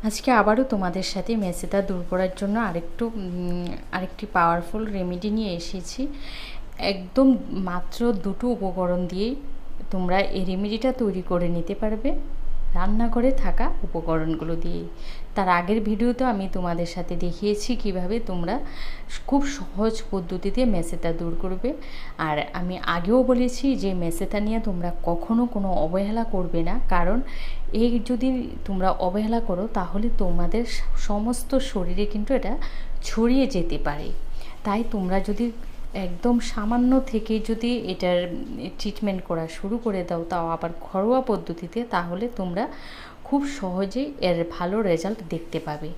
আজকে আবারও তোমাদের সাথে মেছেতা দূর করার জন্য আরেকটি পাওয়ারফুল রেমেডি নিয়ে এসেছি। একদম মাত্র দুটো উপকরণ দিয়েই তোমরা এই রেমেডিটা তৈরি করে নিতে পারবে, রান্নাঘরে থাকা উপকরণগুলো দিয়েই। তার আগের ভিডিওতে আমি তোমাদের সাথে দেখিয়েছি কিভাবে তোমরা খুব সহজ পদ্ধতিতে মেছেতা দূর করবে। আর আমি আগেও বলেছি যে মেছেতা নিয়ে তোমরা কখনো কোনো অবহেলা করবে না, কারণ এই যদি তোমরা অবহেলা করো তাহলে তোমাদের সমস্ত শরীরে কিন্তু এটা ছড়িয়ে যেতে পারে। তাই তোমরা যদি একদম সামান্য থেকে যদি এটার ট্রিটমেন্ট করা শুরু করে দাও, তাও আবার ঘরোয়া পদ্ধতিতে, তাহলে তোমরা খুব সহজেই এর ভালো রেজাল্ট দেখতে পাবে।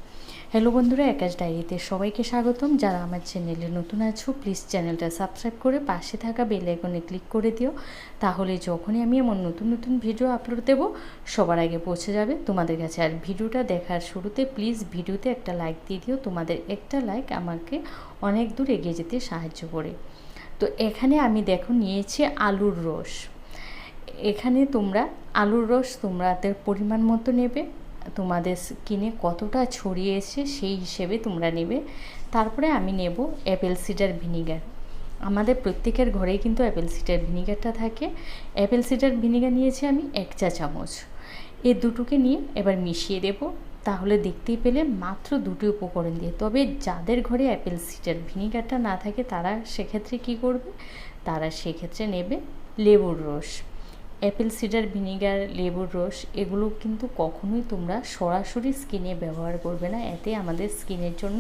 হ্যালো বন্ধুরা, আকাশ ডায়েরিতে সবাইকে স্বাগতম। যারা আমার চ্যানেলে নতুন আছো প্লিজ চ্যানেলটা সাবস্ক্রাইব করে পাশে থাকা বেল আইকনে ক্লিক করে দিও, তাহলে যখনই আমি এমন নতুন নতুন ভিডিও আপলোড দেবো সবার আগে পৌঁছে যাবে তোমাদের কাছে। আর ভিডিওটা দেখার শুরুতে প্লিজ ভিডিওতে একটা লাইক দিয়ে দিও, তোমাদের একটা লাইক আমাকে অনেক দূর এগিয়ে যেতে সাহায্য করে। তো এখানে আমি দেখো নিয়েছি আলুর রস। এখানে তোমরা আলুর রস তোমাদের পরিমাণ মতো নেবে, তোমাদের স্কিনে কতটা ছড়িয়েছে সেই হিসেবে তোমরা নেবে। তারপরে আমি নেব অ্যাপেল সিডার ভিনিগার। আমাদের প্রত্যেকের ঘরেই কিন্তু অ্যাপেল সিডার ভিনিগারটা থাকে। অ্যাপেল সিডার ভিনিগার নিয়েছি আমি 1 চা চামচ। এই দুটোকে নিয়ে এবার মিশিয়ে দেব। তাহলে দেখতেই পেলে মাত্র দুটি উপকরণ দিয়ে। তবে যাদের ঘরে অ্যাপেল সিডার ভিনিগারটা না থাকে তারা সেক্ষেত্রে কী করবে, তারা সেক্ষেত্রে নেবে লেবুর রস। অ্যাপেল সিডার ভিনিগার, লেবুর রস এগুলো কিন্তু কখনোই তোমরা সরাসরি স্কিনে ব্যবহার করবে না, এতে আমাদের স্কিনের জন্য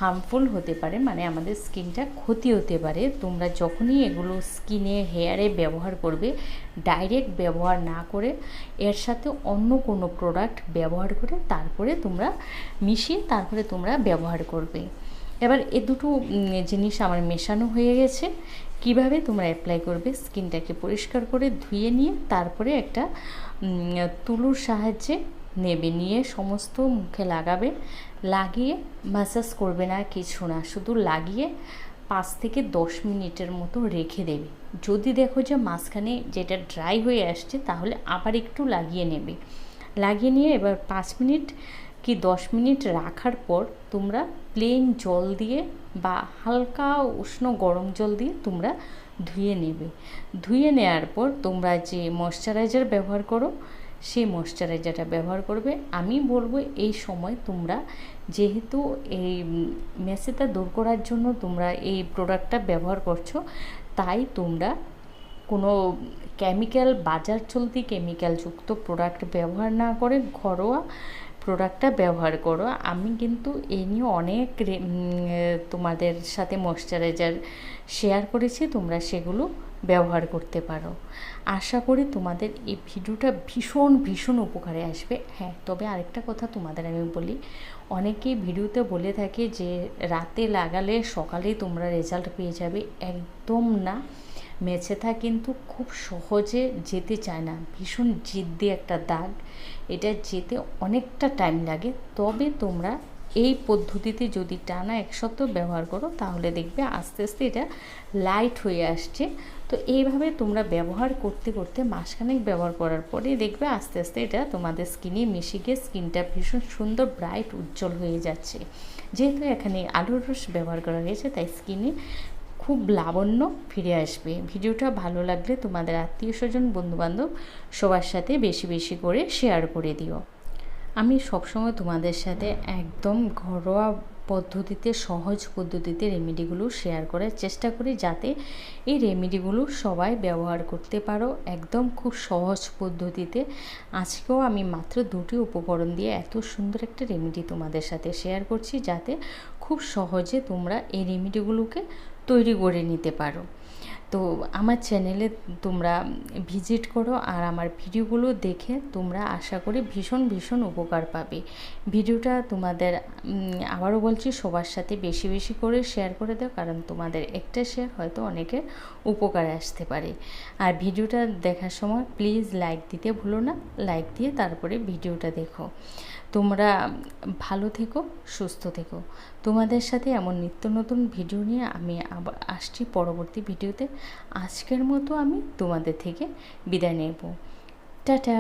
হার্মফুল হতে পারে, মানে আমাদের স্কিনটা ক্ষতি হতে পারে। তোমরা যখনই এগুলো স্কিনে হেয়ারে ব্যবহার করবে, ডাইরেক্ট ব্যবহার না করে এর সাথে অন্য কোনো প্রোডাক্ট ব্যবহার করে তারপরে তোমরা মিশিয়ে তারপরে তোমরা ব্যবহার করবে। এবার এ দুটো জিনিস আমার মেশানো হয়ে গেছে। কিভাবে তোমরা অ্যাপ্লাই করবে, স্কিনটাকে পরিষ্কার করে ধুয়ে নিয়ে তারপরে একটা তুলোর সাহায্যে নেবে, নিয়ে সমস্ত মুখে লাগাবে। লাগিয়ে ম্যাসাজ করবে না, কিছু না, শুধু লাগিয়ে 5 থেকে 10 মিনিটের মতো রেখে দেবে। যদি দেখো যে মাঝখানে যেটা ড্রাই হয়ে আসছে তাহলে আবার একটু লাগিয়ে নেবে। লাগিয়ে নিয়ে এবার 5 মিনিট কি 10 মিনিট রাখার পর তোমরা প্লেন জল দিয়ে বা হালকা উষ্ণ গরম জল দিয়ে তোমরা ধুয়ে নেবে। ধুয়ে নেওয়ার পর তোমরা যে ময়শ্চারাইজার ব্যবহার করো সেই ময়শ্চারাইজারটা ব্যবহার করবে। আমি বলবো এই সময় তোমরা যেহেতু এই মেছেতা দূর করার জন্য তোমরা এই প্রোডাক্টটা ব্যবহার করছো, তাই তোমরা কোনো কেমিক্যাল, বাজার চলতি কেমিক্যালযুক্ত প্রোডাক্ট ব্যবহার না করে ঘরোয়া প্রোডাক্টটা ব্যবহার করো। আমি কিন্তু এই নিয়ে অনেক তোমাদের সাথে ময়শ্চারাইজার শেয়ার করেছি, তোমরা সেগুলো ব্যবহার করতে পারো। আশা করি তোমাদের এই ভিডিওটা ভীষণ ভীষণ উপকারে আসবে। হ্যাঁ, তবে আরেকটা কথা তোমাদের আমি বলি, অনেকেই ভিডিওতে বলে থাকে যে রাতে লাগালে সকালেই তোমরা রেজাল্ট পেয়ে যাবে। একদম না, মেছেতা কিন্তু খুব সহজে যেতে চায় না, ভীষণ জিদ্দি একটা দাগ, এটা যেতে অনেকটা টাইম লাগে। তবে তোমরা এই পদ্ধতিতে যদি টানা 1 সপ্তাহ ব্যবহার করো তাহলে দেখবে আস্তে আস্তে এটা লাইট হয়ে আসছে। তো এইভাবে তোমরা ব্যবহার করতে করতে মাসখানেক ব্যবহার করার পরে দেখবে আস্তে আস্তে এটা তোমাদের স্কিনে মিশে গিয়ে স্কিনটা ভীষণ সুন্দর ব্রাইট উজ্জ্বল হয়ে যাচ্ছে। যেহেতু এখানে আলুর রস ব্যবহার করা হয়েছে তাই স্কিনে খুব লাবণ্য ফিরে আসবে। ভিডিওটা ভালো লাগলে তোমাদের আত্মীয় স্বজন, বন্ধুবান্ধব সবার সাথে বেশি বেশি করে শেয়ার করে দিও। আমি সবসময় তোমাদের সাথে একদম ঘরোয়া পদ্ধতিতে, সহজ পদ্ধতিতে রেমেডিগুলো শেয়ার করার চেষ্টা করি, যাতে এই রেমেডিগুলো সবাই ব্যবহার করতে পারো একদম খুব সহজ পদ্ধতিতে। আজকেও আমি মাত্র 2টি উপকরণ দিয়ে এত সুন্দর একটা রেমেডি তোমাদের সাথে শেয়ার করছি, যাতে খুব সহজে তোমরা এই রেমেডিগুলোকে তৈরি করে নিতে পারো। তো আমার চ্যানেলে তোমরা ভিজিট করো আর আমার ভিডিওগুলো দেখে তোমরা আশা করি ভীষণ ভীষণ উপকার পাবে। ভিডিওটা তোমাদের আবারও বলছি সবার সাথে বেশি বেশি করে শেয়ার করে দাও, কারণ তোমাদের একটা শেয়ার হয়তো অনেকের উপকারে আসতে পারে। আর ভিডিওটা দেখার সময় প্লিজ লাইক দিতে ভুলো না, লাইক দিয়ে তারপরে ভিডিওটা দেখো। তোমরা ভালো থেকো, সুস্থ থেকো। তোমাদের সাথে এমন নিত্য নতুন ভিডিও নিয়ে আমি আবার আসছি পরবর্তী ভিডিওতে। আজকের মতো আমি তোমাদের থেকে বিদায় নেব। টাটা।